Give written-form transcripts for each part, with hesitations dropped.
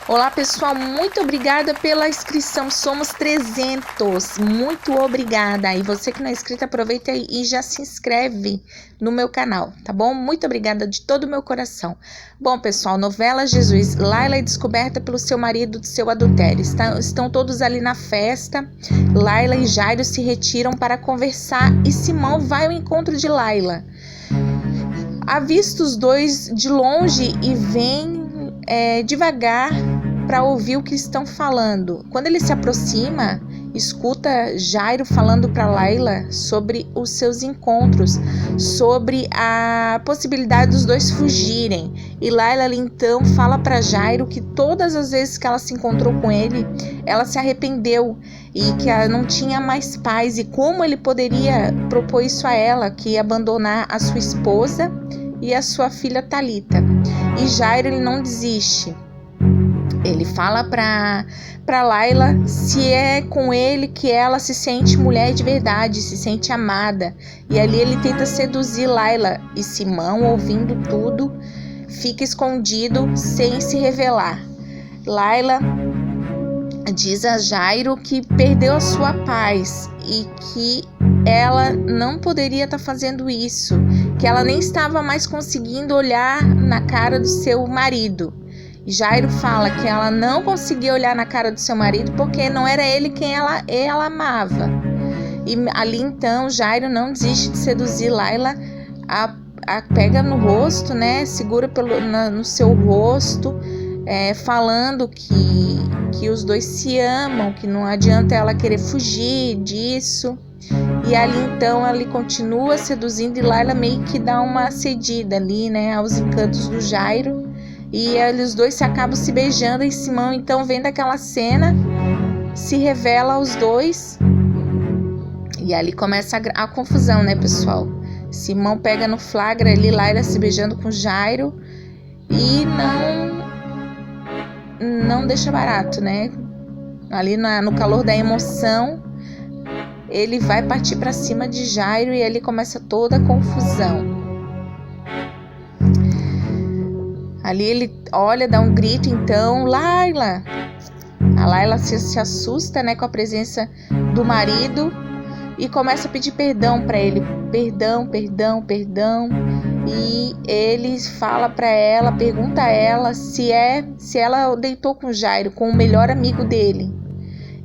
Olá pessoal, muito obrigada pela inscrição, somos 300, muito obrigada. E você que não é inscrito, aproveita e já se inscreve no meu canal, tá bom? Muito obrigada de todo o meu coração. Bom pessoal, novela Jesus, Layla é descoberta pelo seu marido do seu adultério. Estão todos ali na festa, Layla e Jairo se retiram para conversar e Simão vai ao encontro de Layla. Avista os dois de longe e vem devagar para ouvir o que estão falando. Quando ele se aproxima, escuta Jairo falando para Layla sobre os seus encontros, sobre a possibilidade dos dois fugirem. E Layla então fala para Jairo que todas as vezes que ela se encontrou com ele, ela se arrependeu e que ela não tinha mais paz, e como ele poderia propor isso a ela, que ia abandonar a sua esposa e a sua filha Talita. E Jairo ele não desiste. Ele fala para Layla se é com ele que ela se sente mulher de verdade, se sente amada. E ali ele tenta seduzir Layla. E Simão, ouvindo tudo, fica escondido sem se revelar. Layla diz a Jairo que perdeu a sua paz e que ela não poderia estar fazendo isso, que ela nem estava mais conseguindo olhar na cara do seu marido. Jairo fala que ela não conseguia olhar na cara do seu marido porque não era ele quem ela amava. E ali então Jairo não desiste de seduzir Layla, a pega no rosto, né? Segura no seu rosto, falando que os dois se amam, que não adianta ela querer fugir disso. E ali então ele continua seduzindo e Layla meio que dá uma cedida ali, né, aos encantos do Jairo. E os dois acabam se beijando, e Simão então vendo aquela cena se revela aos dois. E ali começa a confusão, né, pessoal? Simão pega no flagra ali Layla se beijando com Jairo e não deixa barato, né? Ali no calor da emoção, ele vai partir para cima de Jairo e ali começa toda a confusão. Ali ele olha, dá um grito, então, Layla! A Layla se assusta, né, com a presença do marido e começa a pedir perdão para ele. Perdão. E ele fala para ela, pergunta a ela se ela deitou com Jairo, com o melhor amigo dele.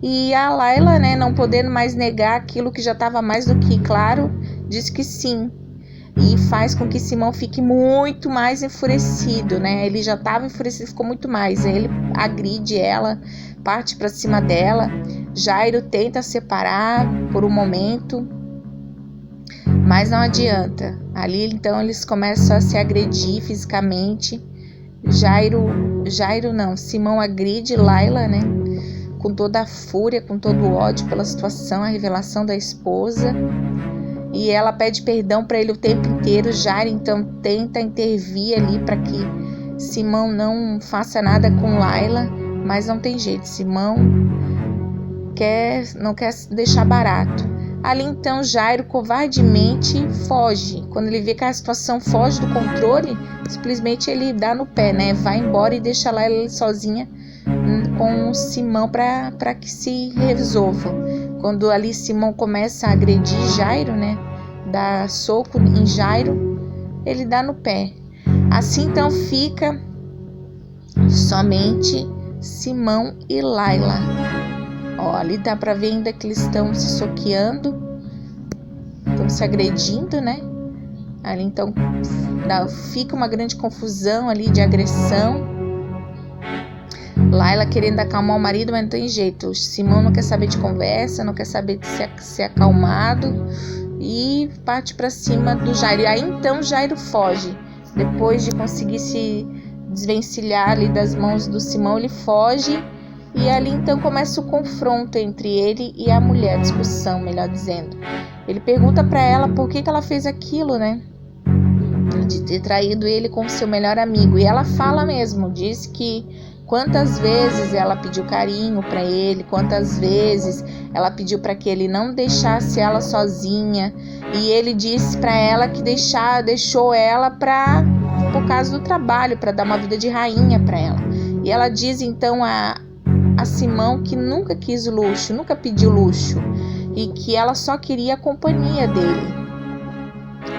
E a Layla, né, não podendo mais negar aquilo que já estava mais do que claro, diz que sim. E faz com que Simão fique muito mais enfurecido, né? Ele já estava enfurecido, ficou muito mais. Ele agride ela, parte para cima dela. Jairo tenta separar por um momento, mas não adianta. Ali então eles começam a se agredir fisicamente. Simão agride Layla, né? Com toda a fúria, com todo o ódio pela situação, a revelação da esposa. E ela pede perdão para ele o tempo inteiro. Jairo então tenta intervir ali para que Simão não faça nada com Layla, mas não tem jeito. Simão não quer deixar barato. Ali então Jairo covardemente foge. Quando ele vê que a situação foge do controle, simplesmente ele dá no pé, né? Vai embora e deixa Layla sozinha com Simão para que se resolva. Quando ali Simão começa a agredir Jairo, né, dá soco em Jairo, ele dá no pé. Assim então fica somente Simão e Layla. Ó, ali dá para ver ainda que eles estão se soqueando, estão se agredindo, né? Ali então fica uma grande confusão ali de agressão. Layla querendo acalmar o marido, mas não tem jeito. O Simão não quer saber de conversa, não quer saber de ser acalmado e parte para cima do Jairo. E aí então Jairo foge. Depois de conseguir se desvencilhar ali das mãos do Simão, ele foge. E ali então começa o confronto entre ele e a mulher, a discussão, melhor dizendo. Ele pergunta para ela por que ela fez aquilo, né? De ter traído ele com o seu melhor amigo. E ela fala mesmo, diz que quantas vezes ela pediu carinho para ele, quantas vezes ela pediu para que ele não deixasse ela sozinha, e ele disse para ela que deixou ela por causa do trabalho, para dar uma vida de rainha para ela. E ela diz então a Simão que nunca quis luxo, nunca pediu luxo, e que ela só queria a companhia dele.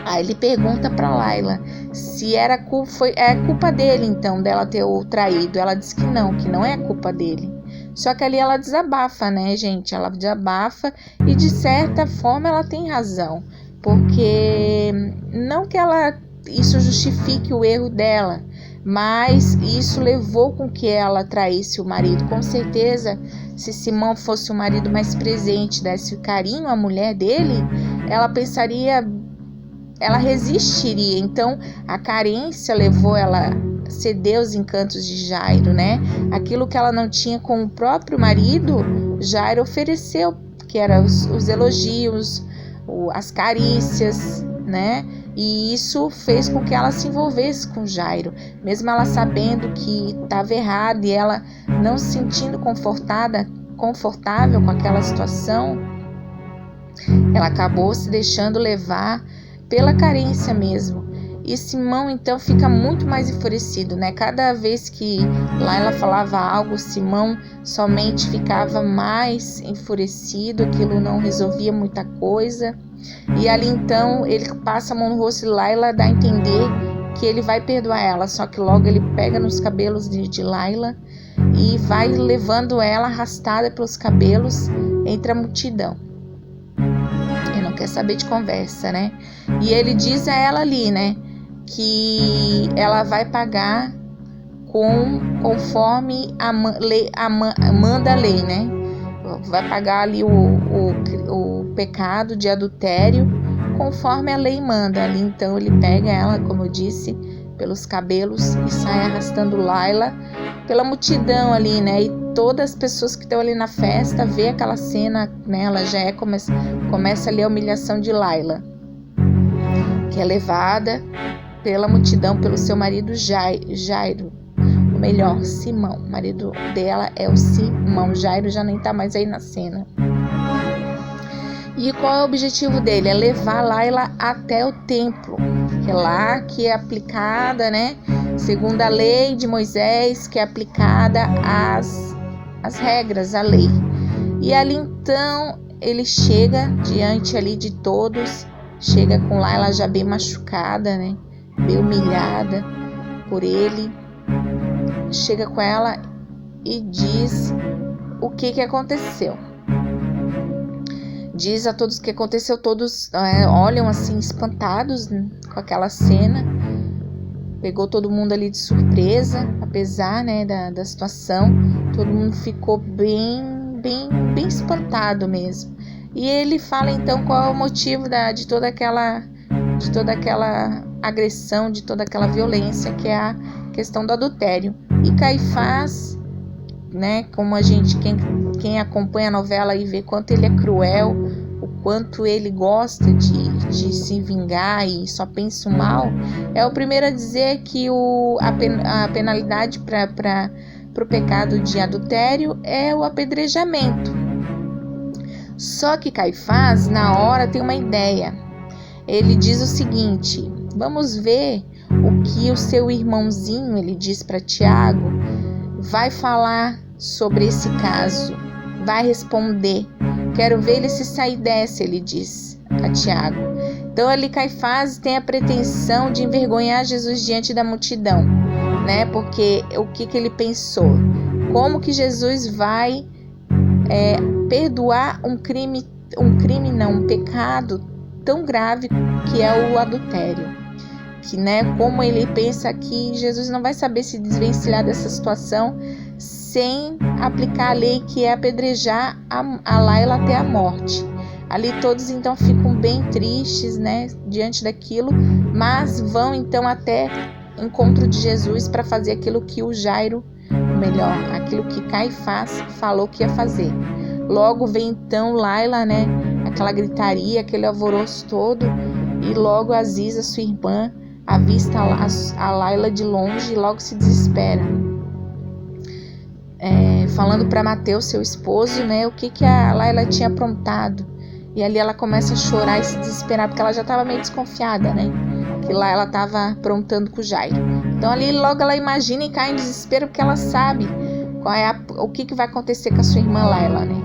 Aí ele pergunta para Laila se era culpa dele então dela ter o traído. Ela diz que não é culpa dele. Só que ali ela desabafa, né, gente? Ela desabafa e de certa forma ela tem razão, porque não que isso justifique o erro dela, mas isso levou com que ela traísse o marido. Com certeza, se Simão fosse um marido mais presente, desse carinho à mulher dele, ela pensaria, ela resistiria. Então a carência levou ela a ceder aos encantos de Jairo, né? Aquilo que ela não tinha com o próprio marido, Jairo ofereceu, que eram os elogios, as carícias, né? E isso fez com que ela se envolvesse com Jairo, mesmo ela sabendo que estava errado e ela não se sentindo confortável com aquela situação. Ela acabou se deixando levar pela carência mesmo. E Simão então fica muito mais enfurecido, né? Cada vez que Laila falava algo, Simão somente ficava mais enfurecido, aquilo não resolvia muita coisa. E ali então ele passa a mão no rosto de Laila, dá a entender que ele vai perdoar ela, só que logo ele pega nos cabelos de Laila e vai levando ela arrastada pelos cabelos entre a multidão. Ele não quer saber de conversa, né? E ele diz a ela ali, né, que ela vai pagar conforme manda a lei, né? Vai pagar ali o pecado de adultério conforme a lei manda. Ali então ele pega ela, como eu disse, pelos cabelos e sai arrastando Laila pela multidão ali, né? E todas as pessoas que estão ali na festa vê aquela cena, né? Ela já começa ali a humilhação de Laila, que é levada pela multidão pelo seu marido Jairo, ou melhor, Simão. O marido dela é o Simão. Jairo já nem tá mais aí na cena. E qual é o objetivo dele? É levar Laila até o templo, que é lá que é aplicada, né, segundo a lei de Moisés, que é aplicada as regras, a lei. E ali então ele chega diante ali de todos, chega com Laila já bem machucada, né, bem humilhada por ele, chega com ela e diz o que aconteceu. Diz a todos o que aconteceu, todos olham assim espantados, né, com aquela cena. Pegou todo mundo ali de surpresa, apesar, né, da situação. Todo mundo ficou bem espantado mesmo. E ele fala então qual é o motivo de toda aquela agressão, de toda aquela violência, que é a questão do adultério. E Caifás, né, como quem acompanha a novela e vê quanto ele é cruel, o quanto ele gosta de se vingar e só pensa o mal, é o primeiro a dizer que a penalidade para o pecado de adultério é o apedrejamento. Só que Caifás, na hora, tem uma ideia. Ele diz o seguinte: vamos ver o que o seu irmãozinho, ele diz para Tiago, vai falar sobre esse caso, vai responder. Quero ver ele se sair dessa, ele diz a Tiago. Então ali Caifás tem a pretensão de envergonhar Jesus diante da multidão, né? Porque o que ele pensou? Como que Jesus vai perdoar um pecado tão grave que é o adultério? Que, né, como ele pensa que Jesus não vai saber se desvencilhar dessa situação sem aplicar a lei, que é apedrejar a Laila até a morte. Ali todos então ficam bem tristes, né, diante daquilo, mas vão então até encontro de Jesus para fazer aquilo que o Jairo, melhor, aquilo que Caifás falou que ia fazer. Logo vem então Laila, né, aquela gritaria, aquele alvoroço todo, e logo Aziza, sua irmã, avista a Laila de longe e logo se desespera. Falando para Mateus, seu esposo, né, o que a Laila tinha aprontado. E ali ela começa a chorar e se desesperar, porque ela já estava meio desconfiada, né, que lá ela estava aprontando com o Jairo. Então ali logo ela imagina e cai em desespero, porque ela sabe o que vai acontecer com a sua irmã Laila, né?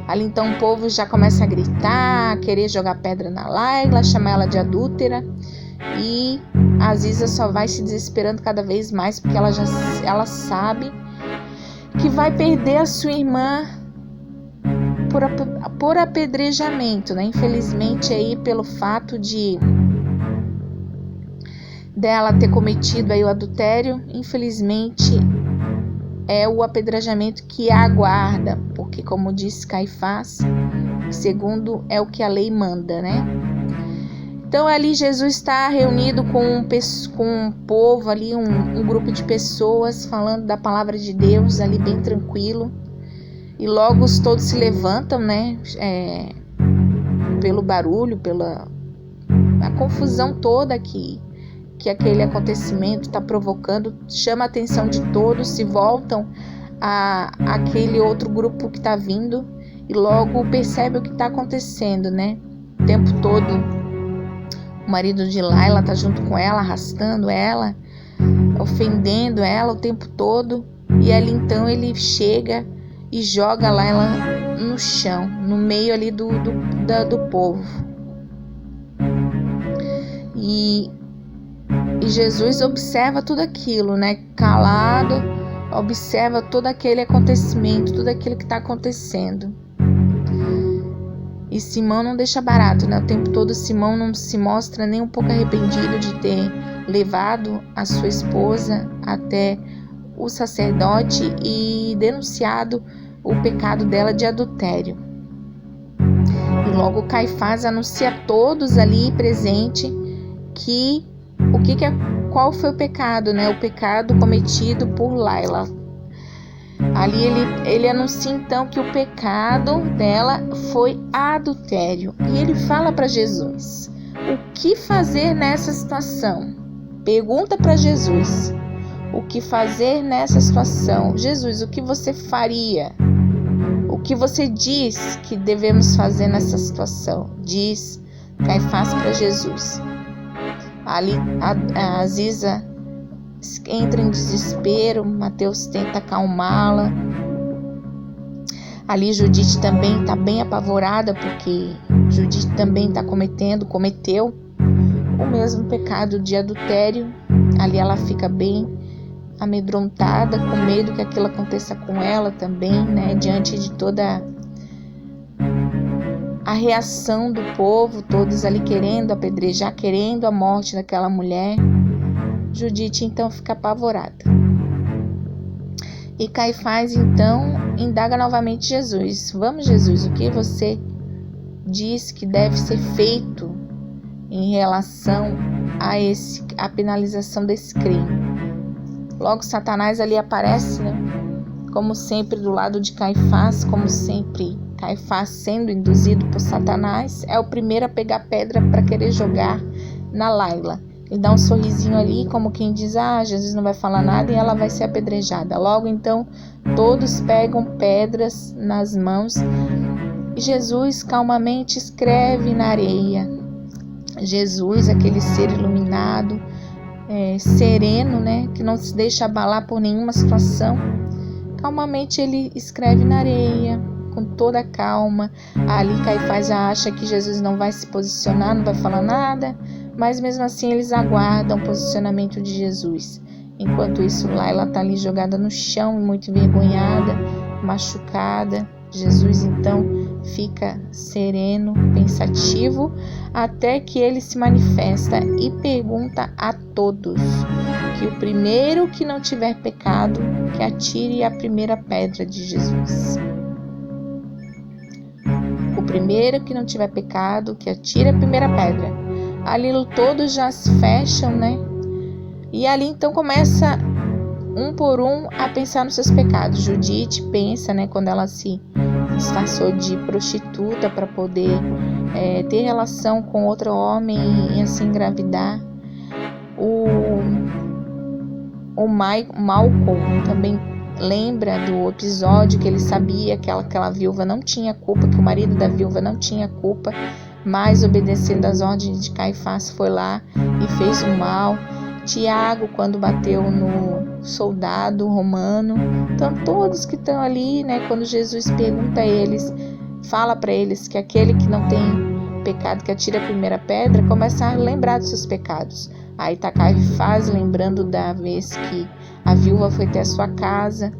Ali então o povo já começa a gritar, a querer jogar pedra na Laila, chamar ela de adúltera, e a Aziza só vai se desesperando cada vez mais, porque ela sabe que vai perder a sua irmã por apedrejamento, né? Infelizmente aí pelo fato dela ter cometido aí o adultério, infelizmente é o apedrejamento que a aguarda, porque como disse Caifás, segundo é o que a lei manda, né? Então ali Jesus está reunido com um povo ali, um grupo de pessoas falando da palavra de Deus ali bem tranquilo, e logo todos se levantam, né? Pelo barulho, pela a confusão toda que aquele acontecimento está provocando, chama a atenção de todos, se voltam a aquele outro grupo que está vindo e logo percebe o que está acontecendo, né? O tempo todo o marido de Laila está junto com ela, arrastando ela, ofendendo ela o tempo todo, e ali então ele chega e joga Laila no chão, no meio ali do povo. E Jesus observa tudo aquilo, né? Calado, observa todo aquele acontecimento, tudo aquilo que está acontecendo. E Simão não deixa barato, né? O tempo todo Simão não se mostra nem um pouco arrependido de ter levado a sua esposa até o sacerdote e denunciado o pecado dela de adultério. E logo Caifás anuncia a todos ali presentes que qual foi o pecado, né? O pecado cometido por Laila. Ali ele anuncia então que o pecado dela foi adultério. E ele fala para Jesus: o que fazer nessa situação? Pergunta para Jesus: o que fazer nessa situação? Jesus, o que você faria? O que você diz que devemos fazer nessa situação? Diz Caifás para Jesus. Ali a Aziza entra em desespero, Mateus tenta acalmá-la. Ali Judite também está bem apavorada, porque Judite também cometeu o mesmo pecado de adultério. Ali ela fica bem amedrontada, com medo que aquilo aconteça com ela também, né? Diante de toda a reação do povo, todos ali querendo apedrejar, querendo a morte daquela mulher. Judite então fica apavorada. E Caifás então indaga novamente Jesus: vamos, Jesus, o que você diz que deve ser feito em relação a penalização desse crime? Logo Satanás ali aparece, né? Como sempre do lado de Caifás, como sempre Caifás sendo induzido por Satanás, é o primeiro a pegar pedra para querer jogar na Laila. Ele dá um sorrisinho ali, como quem diz: Jesus não vai falar nada e ela vai ser apedrejada. Logo então, todos pegam pedras nas mãos e Jesus calmamente escreve na areia. Jesus, aquele ser iluminado, sereno, né, que não se deixa abalar por nenhuma situação, calmamente ele escreve na areia, com toda a calma. Ali Caifás já acha que Jesus não vai se posicionar, não vai falar nada, mas mesmo assim eles aguardam o posicionamento de Jesus. Enquanto isso, Laila está ali jogada no chão, muito envergonhada, machucada. Jesus então fica sereno, pensativo, até que ele se manifesta e pergunta a todos que o primeiro que não tiver pecado, que atire a primeira pedra de Jesus. O primeiro que não tiver pecado, que atire a primeira pedra. Ali todos já se fecham, né? E ali então começa um por um a pensar nos seus pecados. Judite pensa, né, quando ela se disfarçou de prostituta para poder ter relação com outro homem e assim engravidar. O Malcolm também lembra do episódio que ele sabia que aquela viúva não tinha culpa, que o marido da viúva não tinha culpa, mas obedecendo às ordens de Caifás foi lá e fez o mal. Tiago, quando bateu no soldado romano. Então, todos que estão ali, né, quando Jesus pergunta a eles, fala para eles que aquele que não tem pecado, que atira a primeira pedra, começa a lembrar dos seus pecados. Aí tá Caifás lembrando da vez que a viúva foi até a sua casa